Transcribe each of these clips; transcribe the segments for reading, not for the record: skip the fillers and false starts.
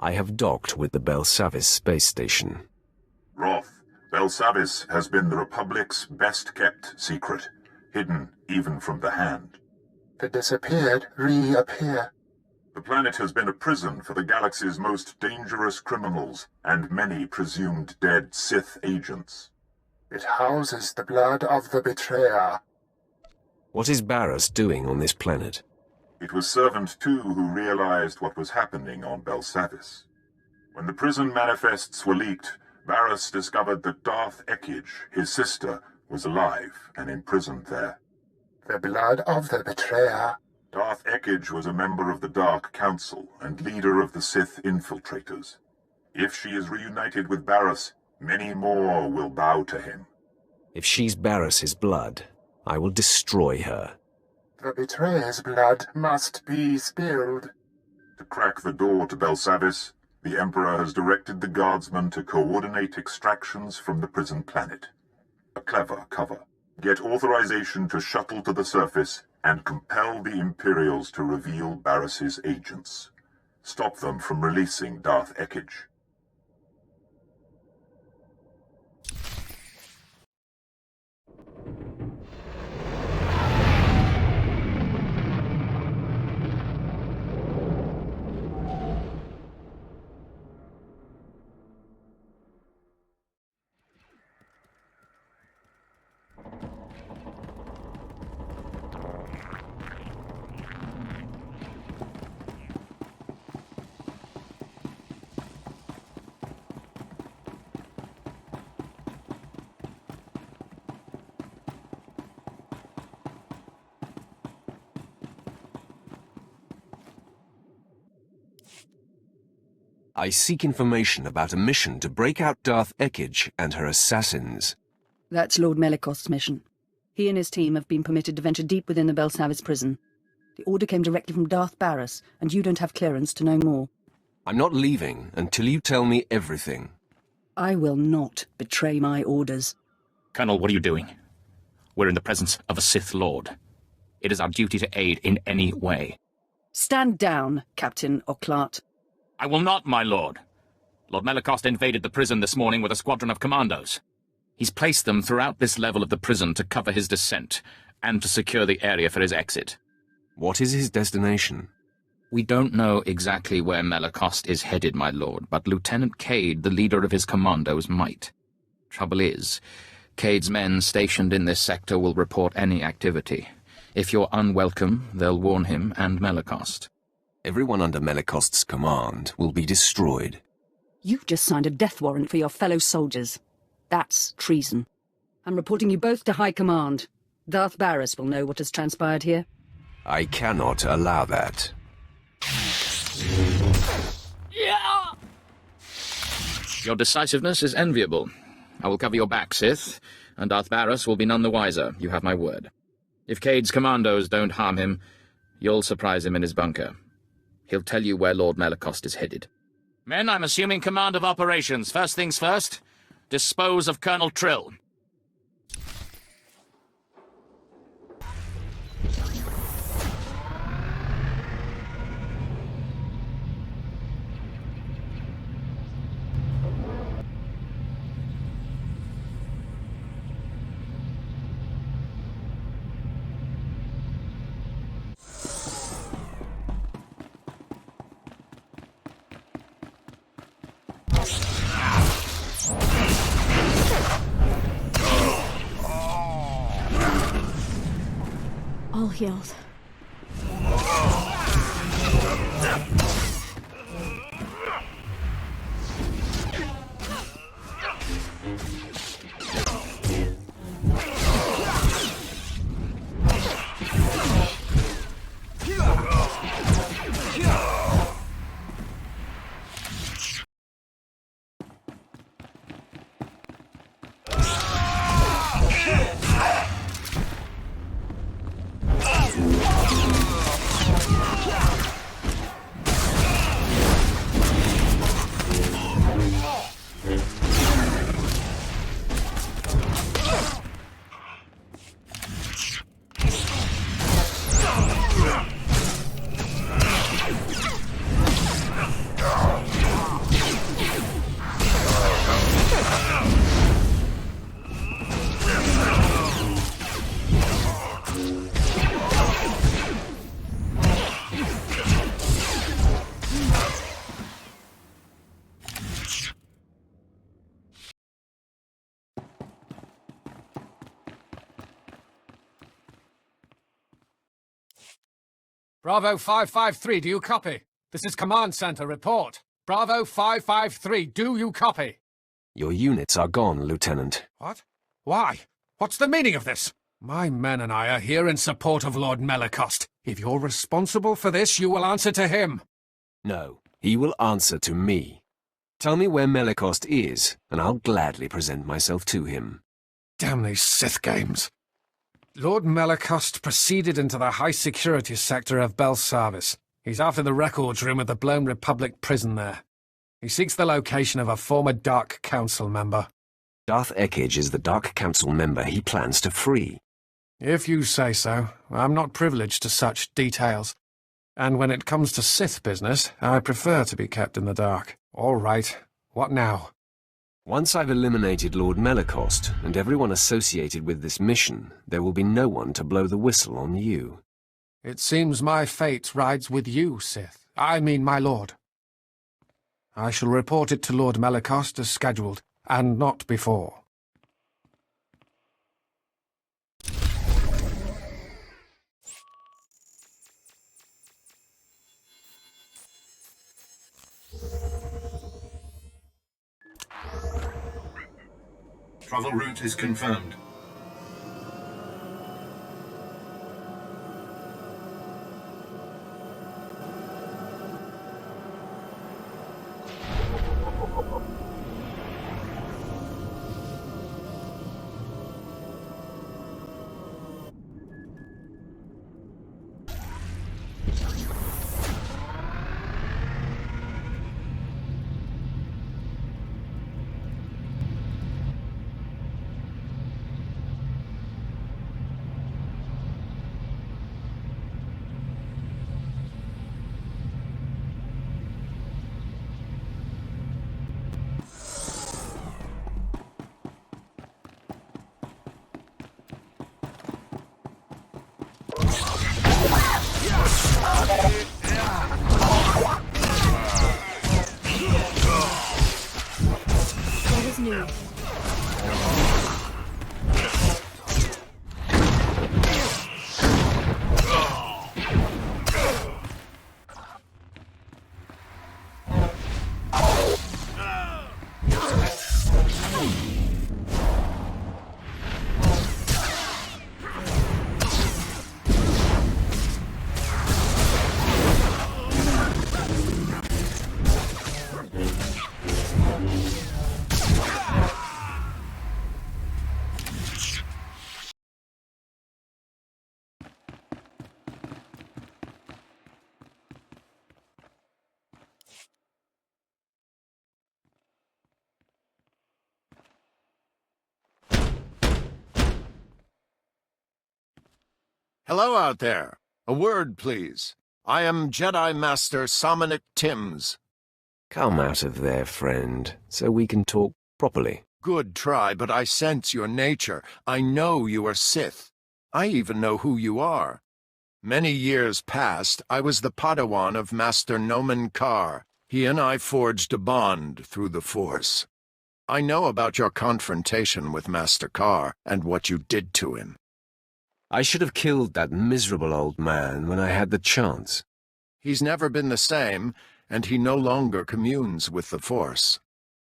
I have docked with the Belsavis space station. Roth, Belsavis has been the Republic's best-kept secret, hidden even from the Hand. The disappeared reappear. The planet has been a prison for the galaxy's most dangerous criminals and many presumed dead Sith agents. It houses the blood of the betrayer. What is Baras doing on this planet? It was Servant 2 who realized what was happening on Belsavis. When the prison manifests were leaked, Baras discovered that Darth Ekkage, his sister, was alive and imprisoned there. The blood of the betrayer. Darth Ekkage was a member of the Dark Council and leader of the Sith infiltrators. If she is reunited with Baras, many more will bow to him. If she's Baras's blood, I will destroy her. The betrayer's blood must be spilled. To crack the door to Belsavis, the Emperor has directed the Guardsmen to coordinate extractions from the prison planet. A clever cover. Get authorization to shuttle to the surface and compel the Imperials to reveal Baras's agents. Stop them from releasing Darth Ekkage. I seek information about a mission to break out Darth Ekkage and her assassins. That's Lord Melicoste's mission. He and his team have been permitted to venture deep within the Belsavis prison. The order came directly from Darth Baras, and you don't have clearance to know more. I'm not leaving until you tell me everything. I will not betray my orders. Colonel, what are you doing? We're in the presence of a Sith Lord. It is our duty to aid in any way. Stand down, Captain Oclart. I will not, my lord. Lord Melicoste invaded the prison this morning with a squadron of commandos. He's placed them throughout this level of the prison to cover his descent, and to secure the area for his exit. What is his destination? We don't know exactly where Melicoste is headed, my lord, but Lieutenant Cade, the leader of his commandos, might. Trouble is, Cade's men stationed in this sector will report any activity. If you're unwelcome, they'll warn him and Melicoste. Everyone under Melicoste's command will be destroyed. You've just signed a death warrant for your fellow soldiers. That's treason. I'm reporting you both to High Command. Darth Baras will know what has transpired here. I cannot allow that. Your decisiveness is enviable. I will cover your back, Sith, and Darth Baras will be none the wiser, you have my word. If Cade's commandos don't harm him, you'll surprise him in his bunker. He'll tell you where Lord Melicoste is headed. Men, I'm assuming command of operations. First things first, dispose of Colonel Trill. All healed. Bravo 553, do you copy? This is Command Center, report. Bravo 553, do you copy? Your units are gone, Lieutenant. What? Why? What's the meaning of this? My men and I are here in support of Lord Melicoste. If you're responsible for this, you will answer to him. No, he will answer to me. Tell me where Melicoste is, and I'll gladly present myself to him. Damn these Sith games. Lord Melicoste proceeded into the high-security sector of Belsavis. He's after the records room of the blown Republic prison there. He seeks the location of a former Dark Council member. Darth Ekkage is the Dark Council member he plans to free. If you say so. I'm not privileged to such details. And when it comes to Sith business, I prefer to be kept in the dark. All right. What now? Once I've eliminated Lord Melicoste and everyone associated with this mission, there will be no one to blow the whistle on you. It seems my fate rides with you, Sith. I mean my lord. I shall report it to Lord Melicoste as scheduled, and not before. Travel route is confirmed. What is new? Hello out there. A word, please. I am Jedi Master Somminick Timmns. Come out of there, friend, so we can talk properly. Good try, but I sense your nature. I know you are Sith. I even know who you are. Many years past, I was the Padawan of Master Nomen Karr. He and I forged a bond through the Force. I know about your confrontation with Master Karr and what you did to him. I should have killed that miserable old man when I had the chance. He's never been the same, and he no longer communes with the Force.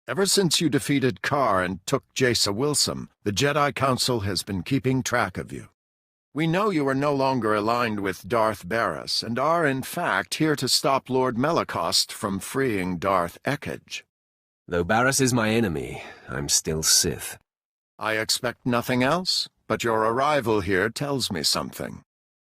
Ever since you defeated Karr and took Jace Wilson, the Jedi Council has been keeping track of you. We know you are no longer aligned with Darth Baras, and are in fact here to stop Lord Melicoste from freeing Darth Ekkage. Though Baras is my enemy, I'm still Sith. I expect nothing else, but your arrival here tells me something.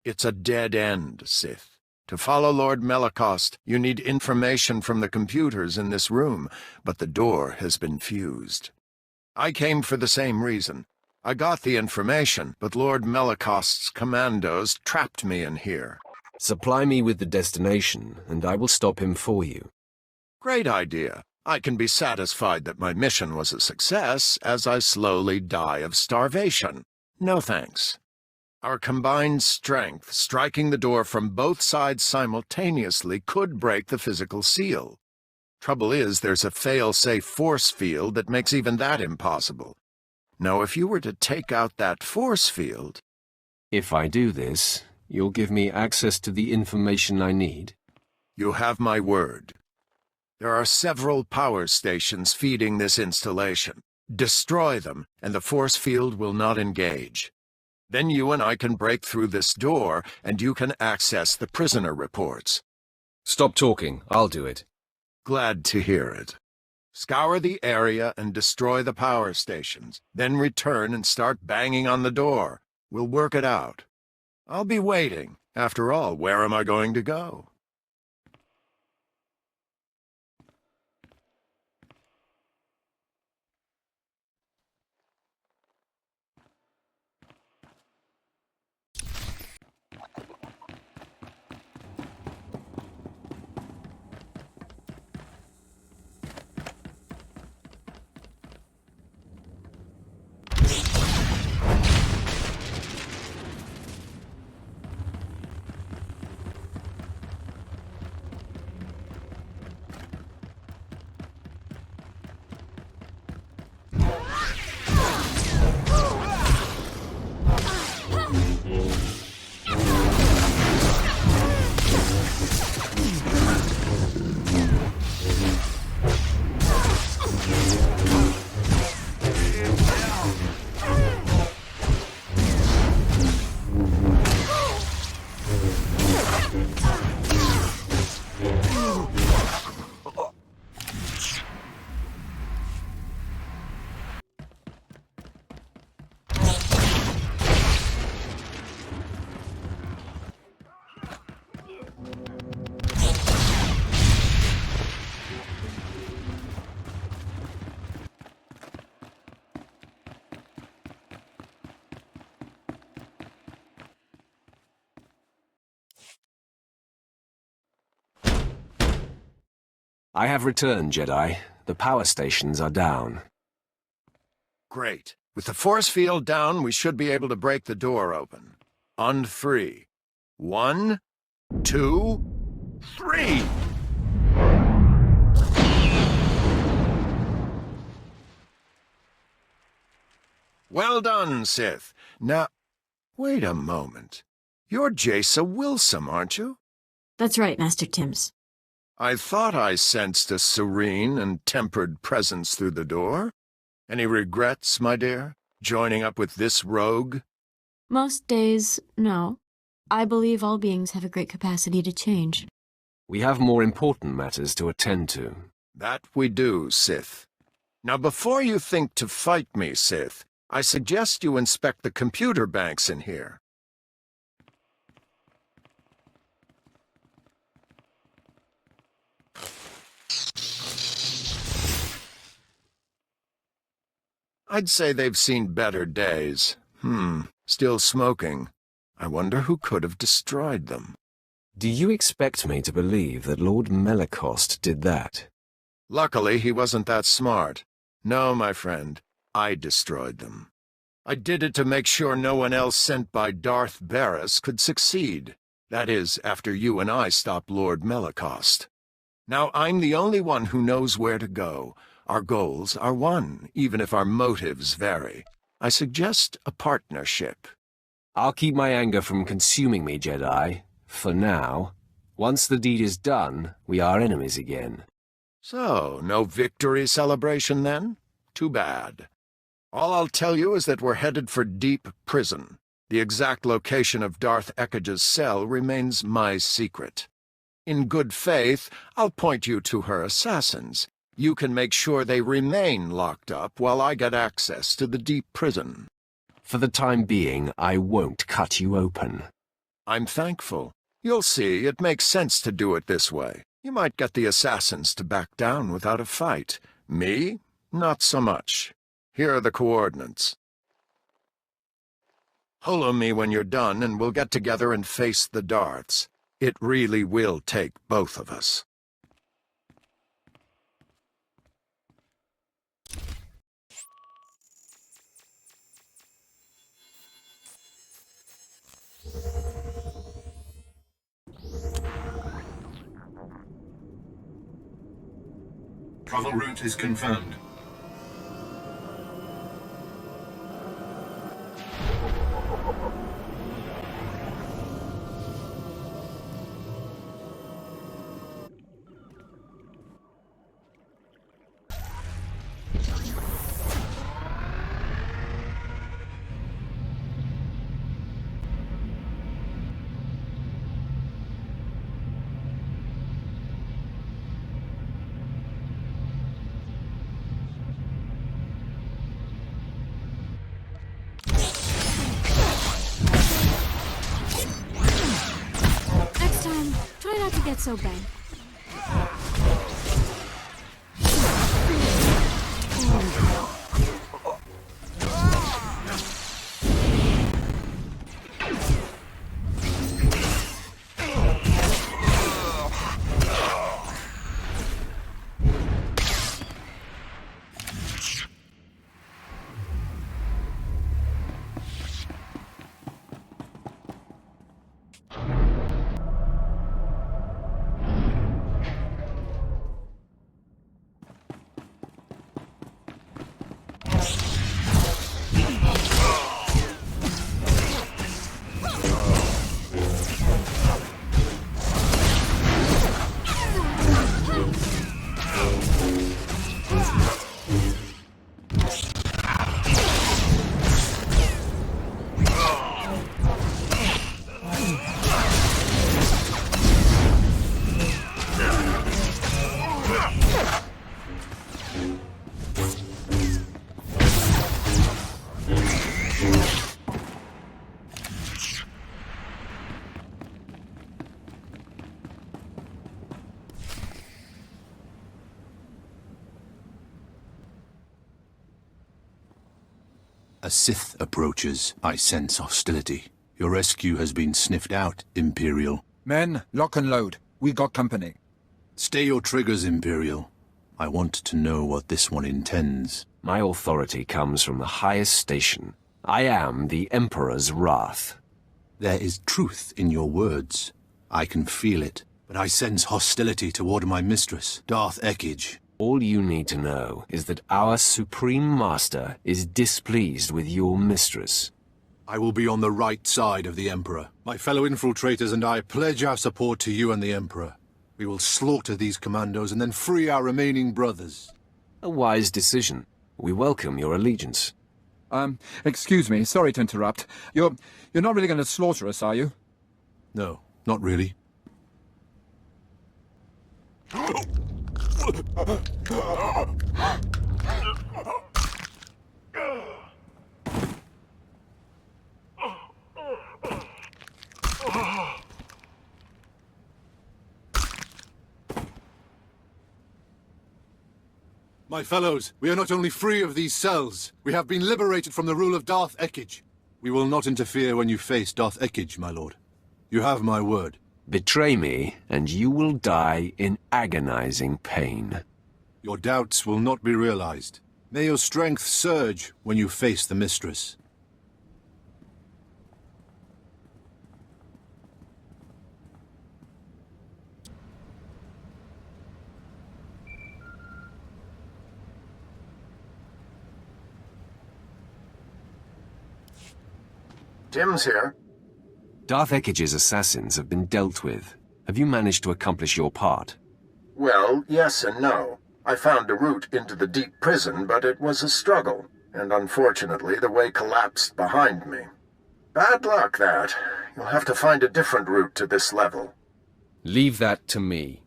It's a dead end, Sith. To follow Lord Melicoste, you need information from the computers in this room, but the door has been fused. I came for the same reason. I got the information, but Lord Melicoste's commandos trapped me in here. Supply me with the destination, and I will stop him for you. Great idea. I can be satisfied that my mission was a success as I slowly die of starvation. No thanks. Our combined strength, striking the door from both sides simultaneously, could break the physical seal. Trouble is, there's a fail-safe force field that makes even that impossible. Now, if you were to take out that force field... If I do this, You'll give me access to the information I need? You have my word. There are several power stations feeding this installation. Destroy them, and the force field will not engage. Then you and I can break through this door, and you can access the prisoner reports. Stop talking. I'll do it. Glad to hear it. Scour the area and destroy the power stations. Then return and start banging on the door. We'll work it out. I'll be waiting. After all, where am I going to go? I have returned, Jedi. The power stations are down. Great. With the force field down, we should be able to break the door open. On 3. 1, 2, 3! Well done, Sith. Now, wait a moment. You're Jace Wilson, aren't you? That's right, Master Timmns. I thought I sensed a serene and tempered presence through the door. Any regrets, my dear, joining up with this rogue? Most days, no. I believe all beings have a great capacity to change. We have more important matters to attend to. That we do, Sith. Now, before you think to fight me, Sith, I suggest you inspect the computer banks in here. I'd say they've seen better days. Still smoking. I wonder who could have destroyed them. Do you expect me to believe that Lord Melicoste did that? Luckily, he wasn't that smart. No, my friend, I destroyed them. I did it to make sure no one else sent by Darth Baras could succeed. That is, after you and I stopped Lord Melicoste. Now I'm the only one who knows where to go. Our goals are one, even if our motives vary. I suggest a partnership. I'll keep my anger from consuming me, Jedi. For now. Once the deed is done, we are enemies again. So, no victory celebration then? Too bad. All I'll tell you is that we're headed for Deep Prison. The exact location of Darth Ekkage's cell remains my secret. In good faith, I'll point you to her assassins. You can make sure they remain locked up while I get access to the Deep Prison. For the time being, I won't cut you open. I'm thankful. You'll see, it makes sense to do it this way. You might get the assassins to back down without a fight. Me? Not so much. Here are the coordinates. Holo me when you're done, and we'll get together and face the Darths. It really will take both of us. Cover route is confirmed. get so bang. A Sith approaches. I sense hostility. Your rescue has been sniffed out, Imperial. Men, lock and load. We got company. Stay your triggers, Imperial. I want to know what this one intends. My authority comes from the highest station. I am the Emperor's wrath. There is truth in your words. I can feel it. But I sense hostility toward my mistress, Darth Ekkage. All you need to know is that our Supreme Master is displeased with your mistress. I will be on the right side of the Emperor. My fellow infiltrators and I pledge our support to you and the Emperor. We will slaughter these commandos and then free our remaining brothers. A wise decision. We welcome your allegiance. Excuse me, sorry to interrupt. You're not really going to slaughter us, are you? No, not really. My fellows, we are not only free of these cells, we have been liberated from the rule of Darth Ekkage. We will not interfere when you face Darth Ekkage, my lord. You have my word. Betray me, and you will die in agonizing pain. Your doubts will not be realized. May your strength surge when you face the mistress. Timmns here. Darth Ekkage's assassins have been dealt with. Have you managed to accomplish your part? Well, yes and no. I found a route into the deep prison, but it was a struggle, and unfortunately the way collapsed behind me. Bad luck, that. You'll have to find a different route to this level. Leave that to me.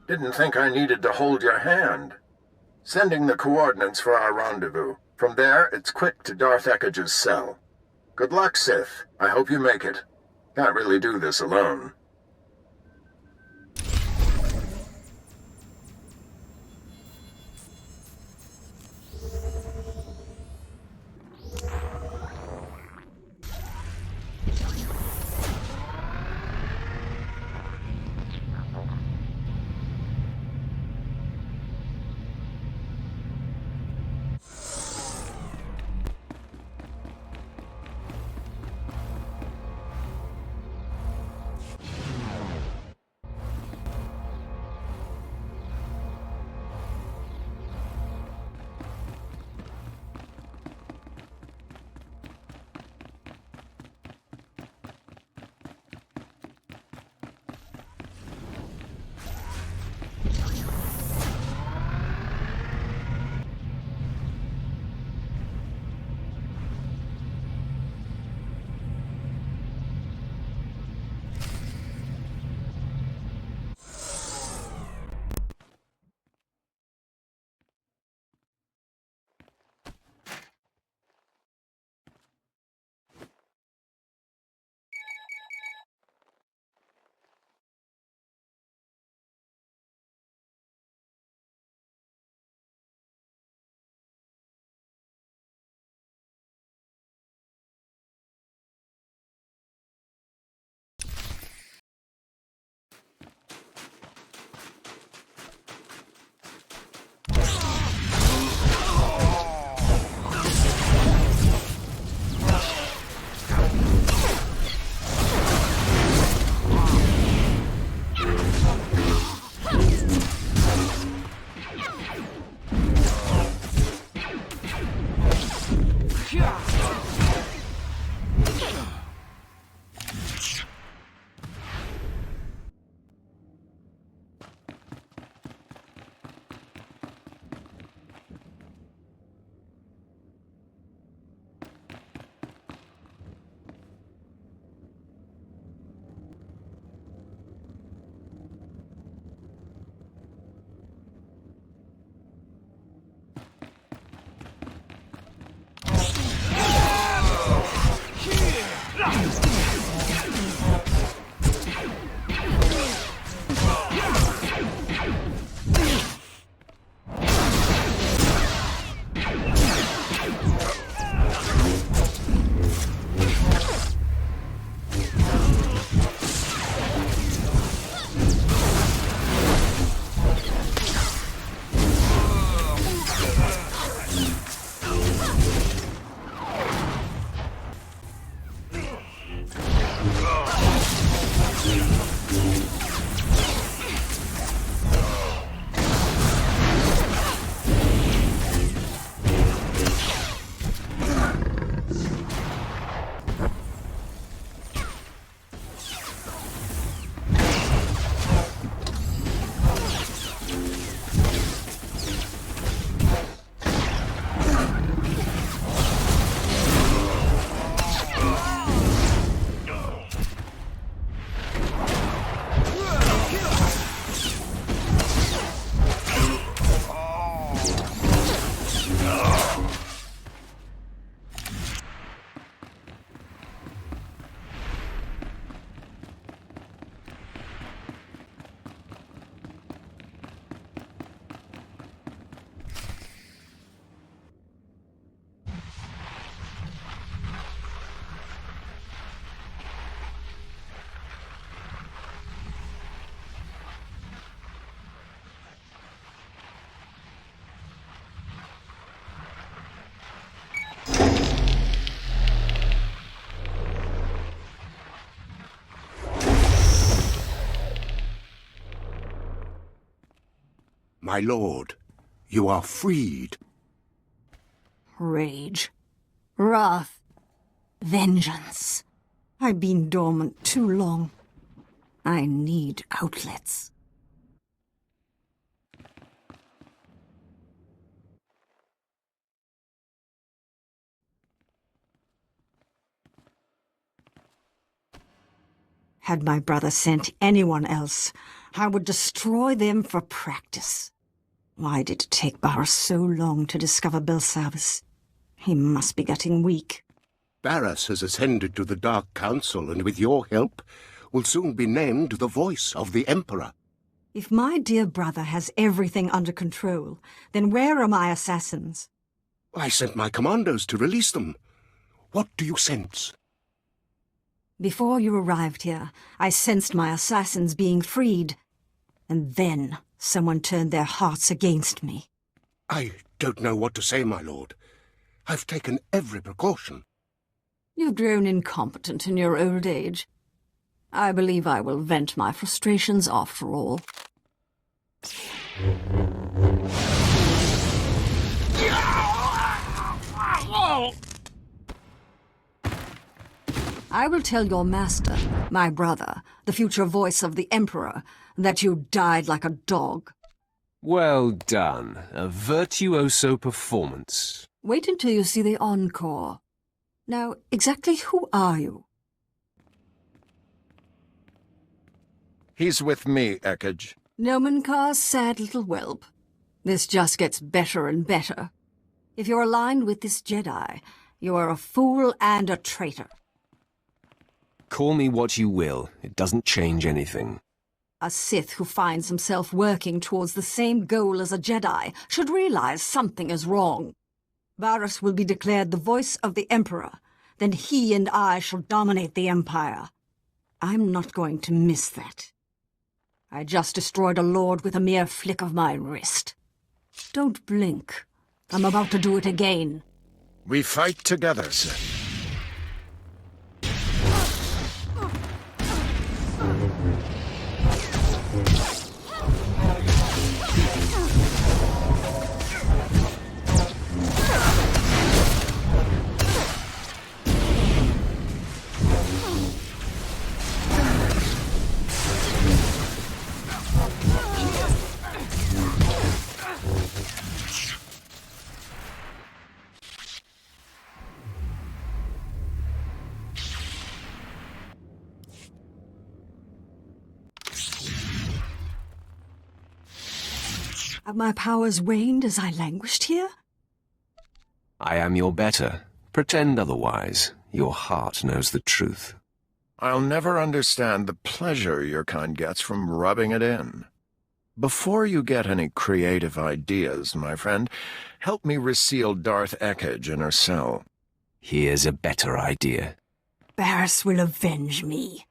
Didn't think I needed to hold your hand. Sending the coordinates for our rendezvous. From there, it's quick to Darth Ekkage's cell. Good luck, Sith. I hope you make it. Can't really do this alone. My lord, you are freed. Rage. Wrath. Vengeance. I've been dormant too long. I need outlets. Had my brother sent anyone else, I would destroy them for practice. Why did it take Baras so long to discover Belsavis? He must be getting weak. Baras has ascended to the Dark Council, and with your help, will soon be named the voice of the Emperor. If my dear brother has everything under control, then where are my assassins? I sent my commandos to release them. What do you sense? Before you arrived here, I sensed my assassins being freed. And then someone turned their hearts against me. I don't know what to say, my lord. I've taken every precaution. You've grown incompetent in your old age. I believe I will vent my frustrations after all. I will tell your master, my brother, the future voice of the Emperor, that you died like a dog. Well done. A virtuoso performance. Wait until you see the encore. Now, exactly who are you? He's with me, Ekkage. Nomenkar's sad little whelp. This just gets better and better. If you're aligned with this Jedi, you are a fool and a traitor. Call me what you will. It doesn't change anything. A Sith who finds himself working towards the same goal as a Jedi should realize something is wrong. Baras will be declared the voice of the Emperor. Then he and I shall dominate the Empire. I'm not going to miss that. I just destroyed a lord with a mere flick of my wrist. Don't blink. I'm about to do it again. We fight together, Sith. Have my powers waned as I languished here? I am your better. Pretend otherwise. Your heart knows the truth. I'll never understand the pleasure your kind gets from rubbing it in. Before you get any creative ideas, my friend, help me reseal Darth Ekkage in her cell. Here's a better idea. Baras will avenge me.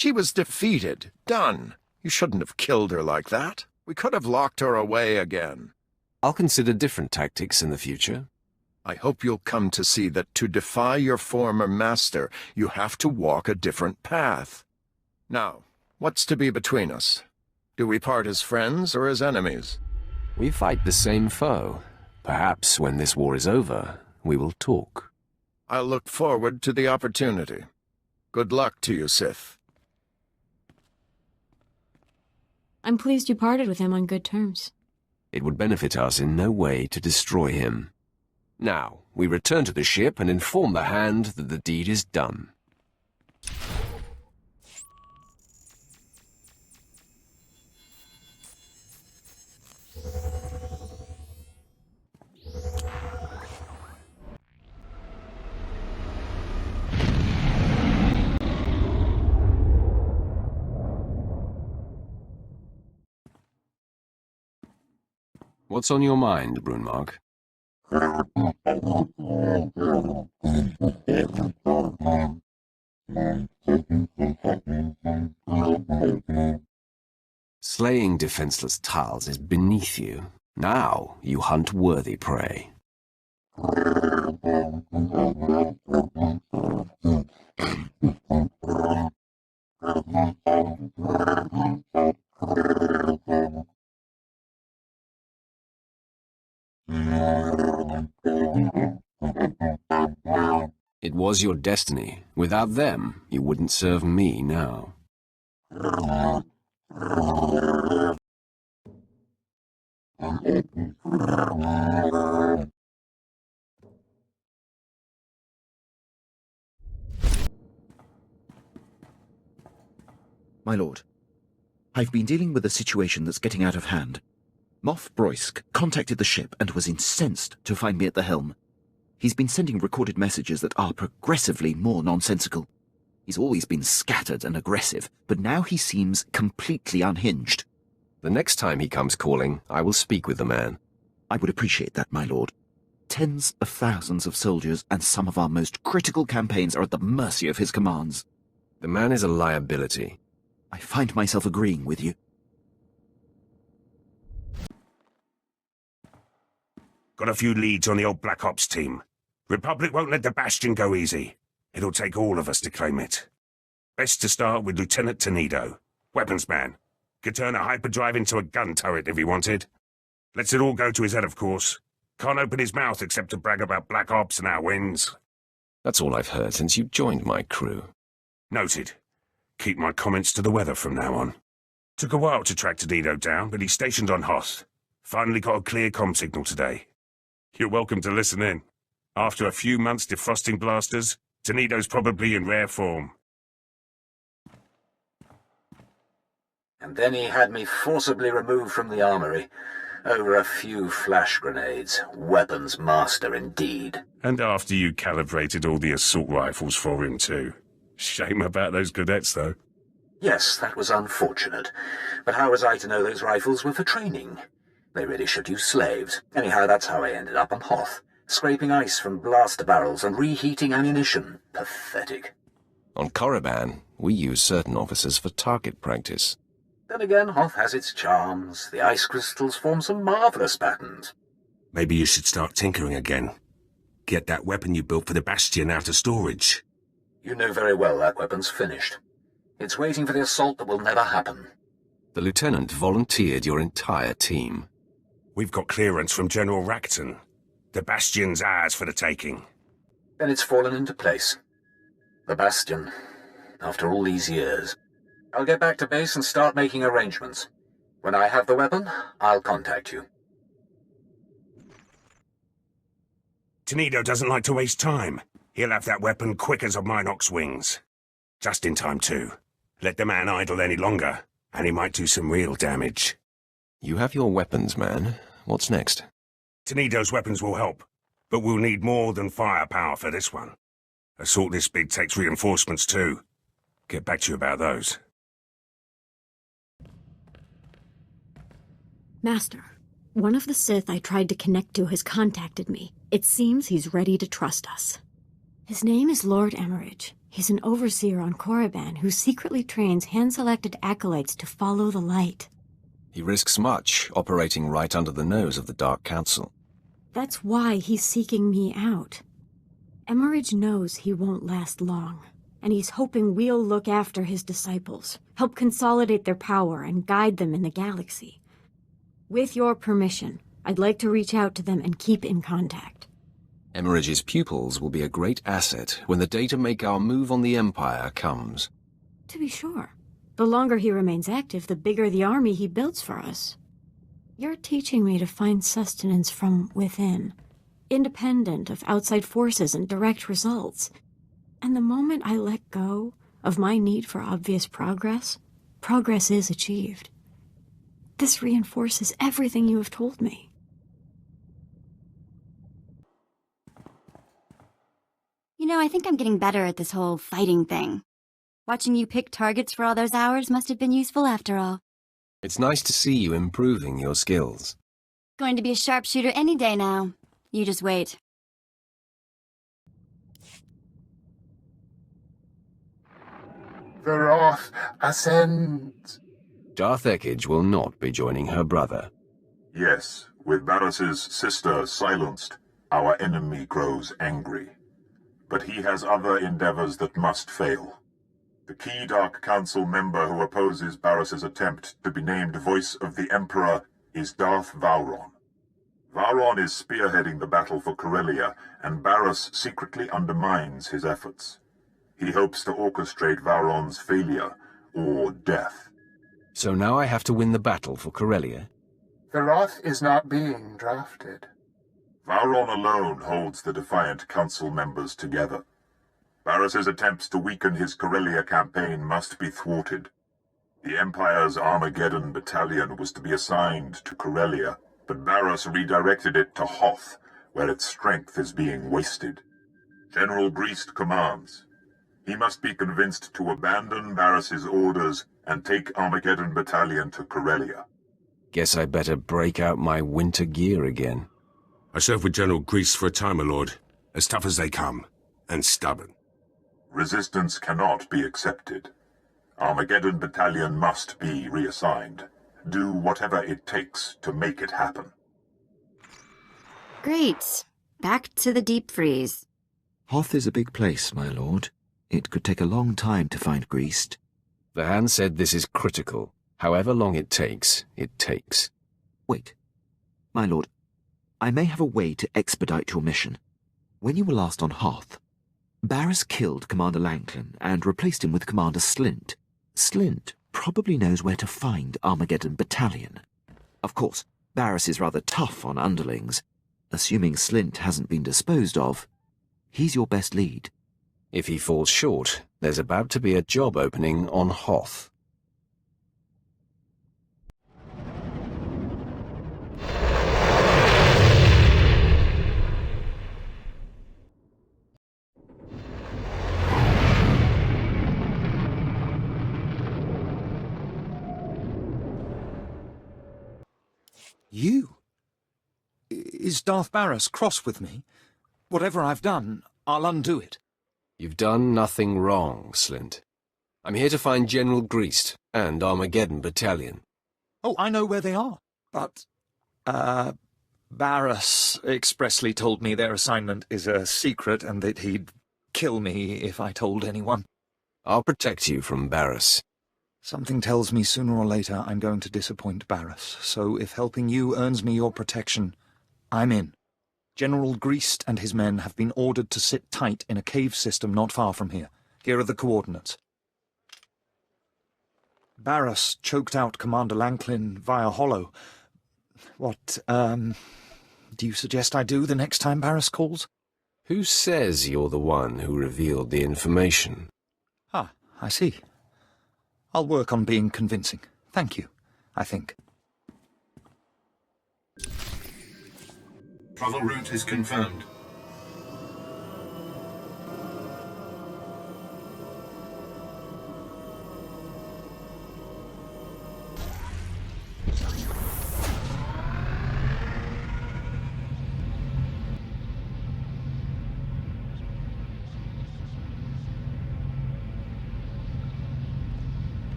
She was defeated. Done. You shouldn't have killed her like that. We could have locked her away again. I'll consider different tactics in the future. I hope you'll come to see that to defy your former master, you have to walk a different path. Now, what's to be between us? Do we part as friends or as enemies? We fight the same foe. Perhaps when this war is over, we will talk. I'll look forward to the opportunity. Good luck to you, Sith. I'm pleased you parted with him on good terms. It would benefit us in no way to destroy him. Now, we return to the ship and inform the Hand that the deed is done. What's on your mind, Brunmark? Slaying defenseless Tals is beneath you. Now you hunt worthy prey. It was your destiny. Without them, you wouldn't serve me now. My lord, I've been dealing with a situation that's getting out of hand. Moff Broysk contacted the ship and was incensed to find me at the helm. He's been sending recorded messages that are progressively more nonsensical. He's always been scattered and aggressive, but now he seems completely unhinged. The next time he comes calling, I will speak with the man. I would appreciate that, my lord. Tens of thousands of soldiers and some of our most critical campaigns are at the mercy of his commands. The man is a liability. I find myself agreeing with you. Got a few leads on the old Black Ops team. Republic won't let the Bastion go easy. It'll take all of us to claim it. Best to start with Lieutenant Tenido, weapons man. Could turn a hyperdrive into a gun turret if he wanted. Lets it all go to his head, of course. Can't open his mouth except to brag about Black Ops and our wins. That's all I've heard since you joined my crew. Noted. Keep my comments to the weather from now on. Took a while to track Tenido down, but he's stationed on Hoth. Finally got a clear comm signal today. You're welcome to listen in. After a few months defrosting blasters, Tenido's probably in rare form. And then he had me forcibly removed from the armory, over a few flash grenades. Weapons master indeed. And after you calibrated all the assault rifles for him too. Shame about those cadets, though. Yes, that was unfortunate. But how was I to know those rifles were for training? They really should use slaves. Anyhow, that's how I ended up on Hoth, scraping ice from blaster barrels and reheating ammunition. Pathetic. On Korriban, we use certain officers for target practice. Then again, Hoth has its charms. The ice crystals form some marvelous patterns. Maybe you should start tinkering again. Get that weapon you built for the Bastion out of storage. You know very well that weapon's finished. It's waiting for the assault that will never happen. The Lieutenant volunteered your entire team. We've got clearance from General Racton. The Bastion's ours for the taking. Then it's fallen into place. The Bastion, after all these years. I'll get back to base and start making arrangements. When I have the weapon, I'll contact you. Tenido doesn't like to waste time. He'll have that weapon quick as a Minox wings. Just in time, too. Let the man idle any longer, and he might do some real damage. You have your weapons, man. What's next? Tenido's weapons will help, but we'll need more than firepower for this one. Assault this big takes reinforcements, too. Get back to you about those. Master, one of the Sith I tried to connect to has contacted me. It seems he's ready to trust us. His name is Lord Ekkage. He's an overseer on Korriban who secretly trains hand-selected acolytes to follow the light. He risks much, operating right under the nose of the Dark Council. That's why he's seeking me out. Ekkage knows he won't last long, and he's hoping we'll look after his disciples, help consolidate their power and guide them in the galaxy. With your permission, I'd like to reach out to them and keep in contact. Emmerage's pupils will be a great asset when the day to make our move on the Empire comes. To be sure. The longer he remains active, the bigger the army he builds for us. You're teaching me to find sustenance from within, independent of outside forces and direct results. And the moment I let go of my need for obvious progress, progress is achieved. This reinforces everything you have told me. You know, I think I'm getting better at this whole fighting thing. Watching you pick targets for all those hours must have been useful after all. It's nice to see you improving your skills. Going to be a sharpshooter any day now. You just wait. The wrath ascends. Darth Ekkage will not be joining her brother. Yes, with Baras's sister silenced, our enemy grows angry. but he has other endeavors that must fail. The key Dark Council member who opposes Baras's attempt to be named Voice of the Emperor is Darth Vowron. Vowron is spearheading the battle for Corellia, and Baras secretly undermines his efforts. He hopes to orchestrate Vowron's failure, or death. So now I have to win the battle for Corellia? The Wrath is not being drafted. Vowron alone holds the defiant council members together. Baras's attempts to weaken his Corellia campaign must be thwarted. The Empire's Armageddon battalion was to be assigned to Corellia, but Baras redirected it to Hoth, where its strength is being wasted. General Greast commands. He must be convinced to abandon Baras's orders and take Armageddon battalion to Corellia. Guess I better break out my winter gear again. I served with General Greast for a time, my lord. As tough as they come, and stubborn. Resistance cannot be accepted. Armageddon battalion must be reassigned. Do whatever it takes to make it happen. Great. Back to the deep freeze. Hoth is a big place, my lord. It could take a long time to find Greast. The hand said this is critical. However long it takes, it takes. Wait. My lord, I may have a way to expedite your mission. When you were last on Hoth, Baras killed Commander Lanklin and replaced him with Commander Slint. Slint probably knows where to find Armageddon Battalion. Of course, Baras is rather tough on underlings. Assuming Slint hasn't been disposed of, he's your best lead. If he falls short, there's about to be a job opening on Hoth. You? Is Darth Baras cross with me? Whatever I've done, I'll undo it. You've done nothing wrong, Slint. I'm here to find General Greast and Armageddon Battalion. Oh, I know where they are. But, Baras expressly told me their assignment is a secret and that he'd kill me if I told anyone. I'll protect you from Baras. Something tells me sooner or later I'm going to disappoint Baras, so if helping you earns me your protection, I'm in. General Greast and his men have been ordered to sit tight in a cave system not far from here. Here are the coordinates. Baras choked out Commander Lanklin via hollow. What, do you suggest I do the next time Baras calls? Who says you're the one who revealed the information? Ah, I see. I'll work on being convincing. Thank you, I think. Travel route is confirmed.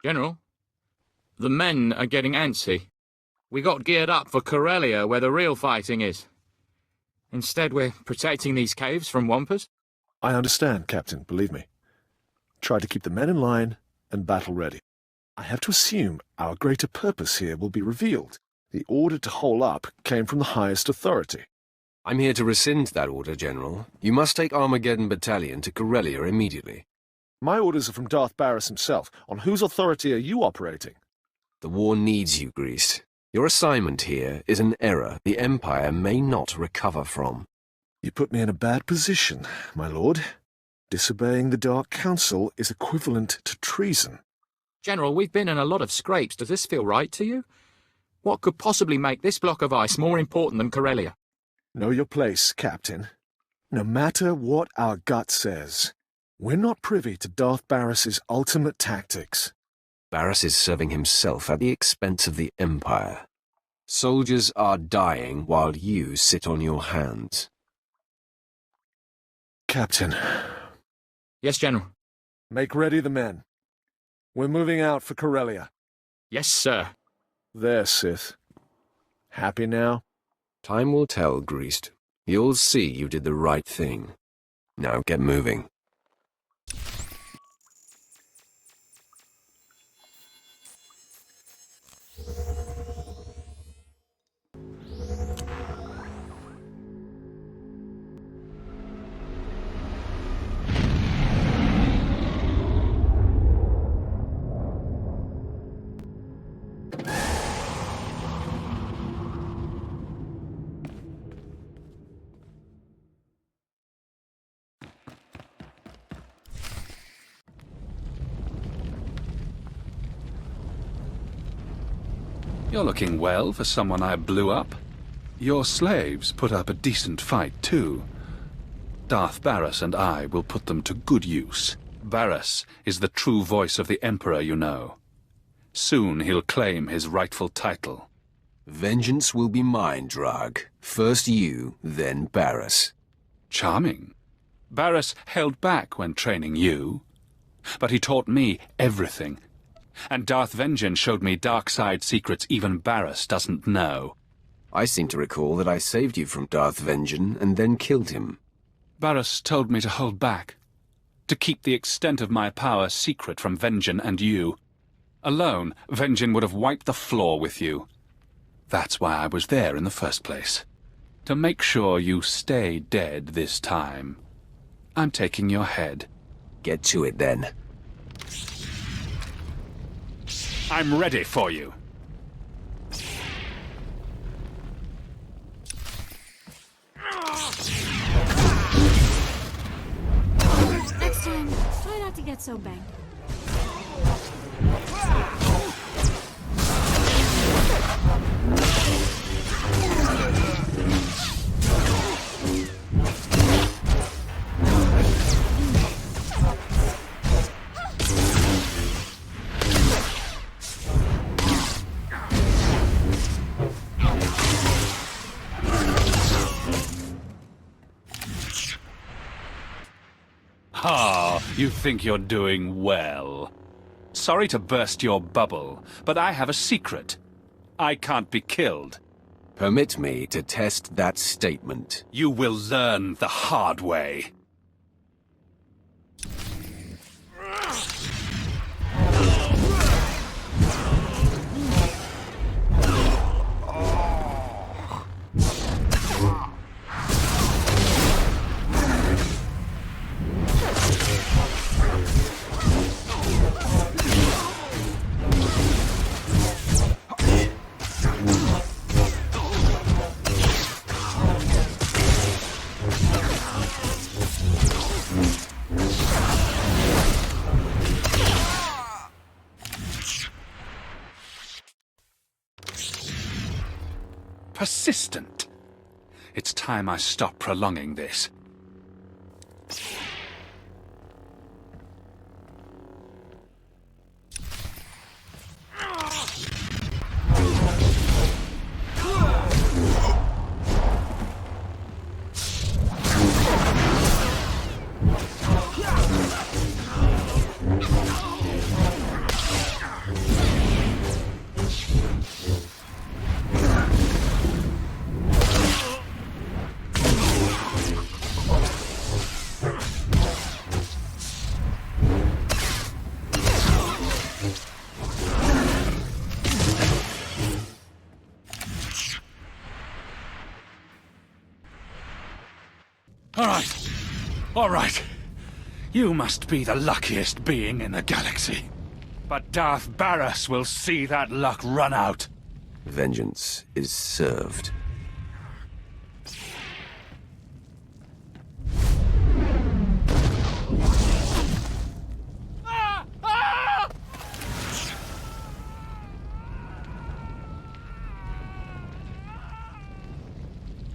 General, the men are getting antsy. We got geared up for Corellia, where the real fighting is. Instead, we're protecting these caves from Wampus. I understand, Captain, believe me. Try to keep the men in line and battle ready. I have to assume our greater purpose here will be revealed. The order to hole up came from the highest authority. I'm here to rescind that order, General. You must take Armageddon Battalion to Corellia immediately. My orders are from Darth Baras himself. On whose authority are you operating? The war needs you, Greast. Your assignment here is an error the Empire may not recover from. You put me in a bad position, my lord. Disobeying the Dark Council is equivalent to treason. General, we've been in a lot of scrapes. Does this feel right to you? What could possibly make this block of ice more important than Corellia? Know your place, Captain. No matter what our gut says, we're not privy to Darth Baras's ultimate tactics. Baras is serving himself at the expense of the Empire. Soldiers are dying while you sit on your hands. Captain. Yes, General. Make ready the men. We're moving out for Corellia. Yes, sir. There, Sith. Happy now? Time will tell, Greased. You'll see you did the right thing. Now get moving. You're looking well for someone I blew up. Your slaves put up a decent fight, too. Darth Baras and I will put them to good use. Baras is the true voice of the Emperor, you know. Soon he'll claim his rightful title. Vengeance will be mine, Drag. First you, then Baras. Charming. Baras held back when training you, but he taught me everything. And Darth Vengeance showed me dark side secrets even Baras doesn't know. I seem to recall that I saved you from Darth Vengeance and then killed him. Baras told me to hold back, to keep the extent of my power secret from Vengeance and you. Alone, Vengeance would have wiped the floor with you. That's why I was there in the first place. To make sure you stay dead this time. I'm taking your head. Get to it, then. I'm ready for you. Next time, try not to get so banged. Ah, you think you're doing well. Sorry to burst your bubble, but I have a secret. I can't be killed. Permit me to test that statement. You will learn the hard way. Persistent. It's time I stop prolonging this. All right. You must be the luckiest being in the galaxy. But Darth Baras will see that luck run out. Vengeance is served.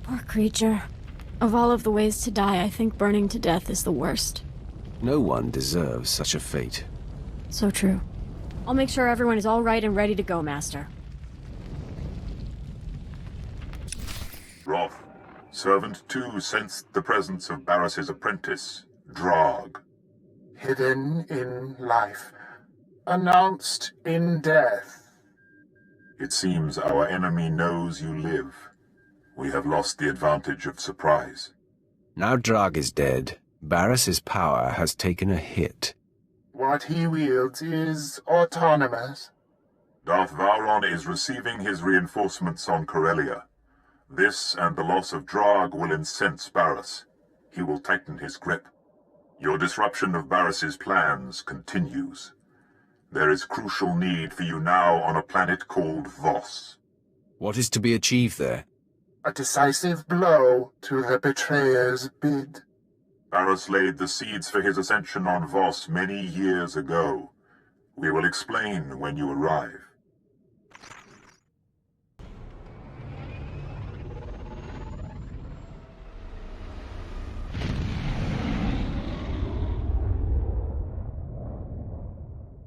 Poor creature. Of all of the ways to die, I think burning to death is the worst. No one deserves such a fate. So true. I'll make sure everyone is all right and ready to go, Master. Roth, Servant 2 sensed the presence of Baras's apprentice, Drog. Hidden in life, announced in death. It seems our enemy knows you live. We have lost the advantage of surprise. Now Drag is dead, Baras's power has taken a hit. What he wields is autonomous. Darth Varon is receiving his reinforcements on Corellia. This and the loss of Drag will incense Baras. He will tighten his grip. Your disruption of Baras's plans continues. There is crucial need for you now on a planet called Voss. What is to be achieved there? A decisive blow to the betrayer's bid. Baras laid the seeds for his ascension on Voss many years ago. We will explain when you arrive.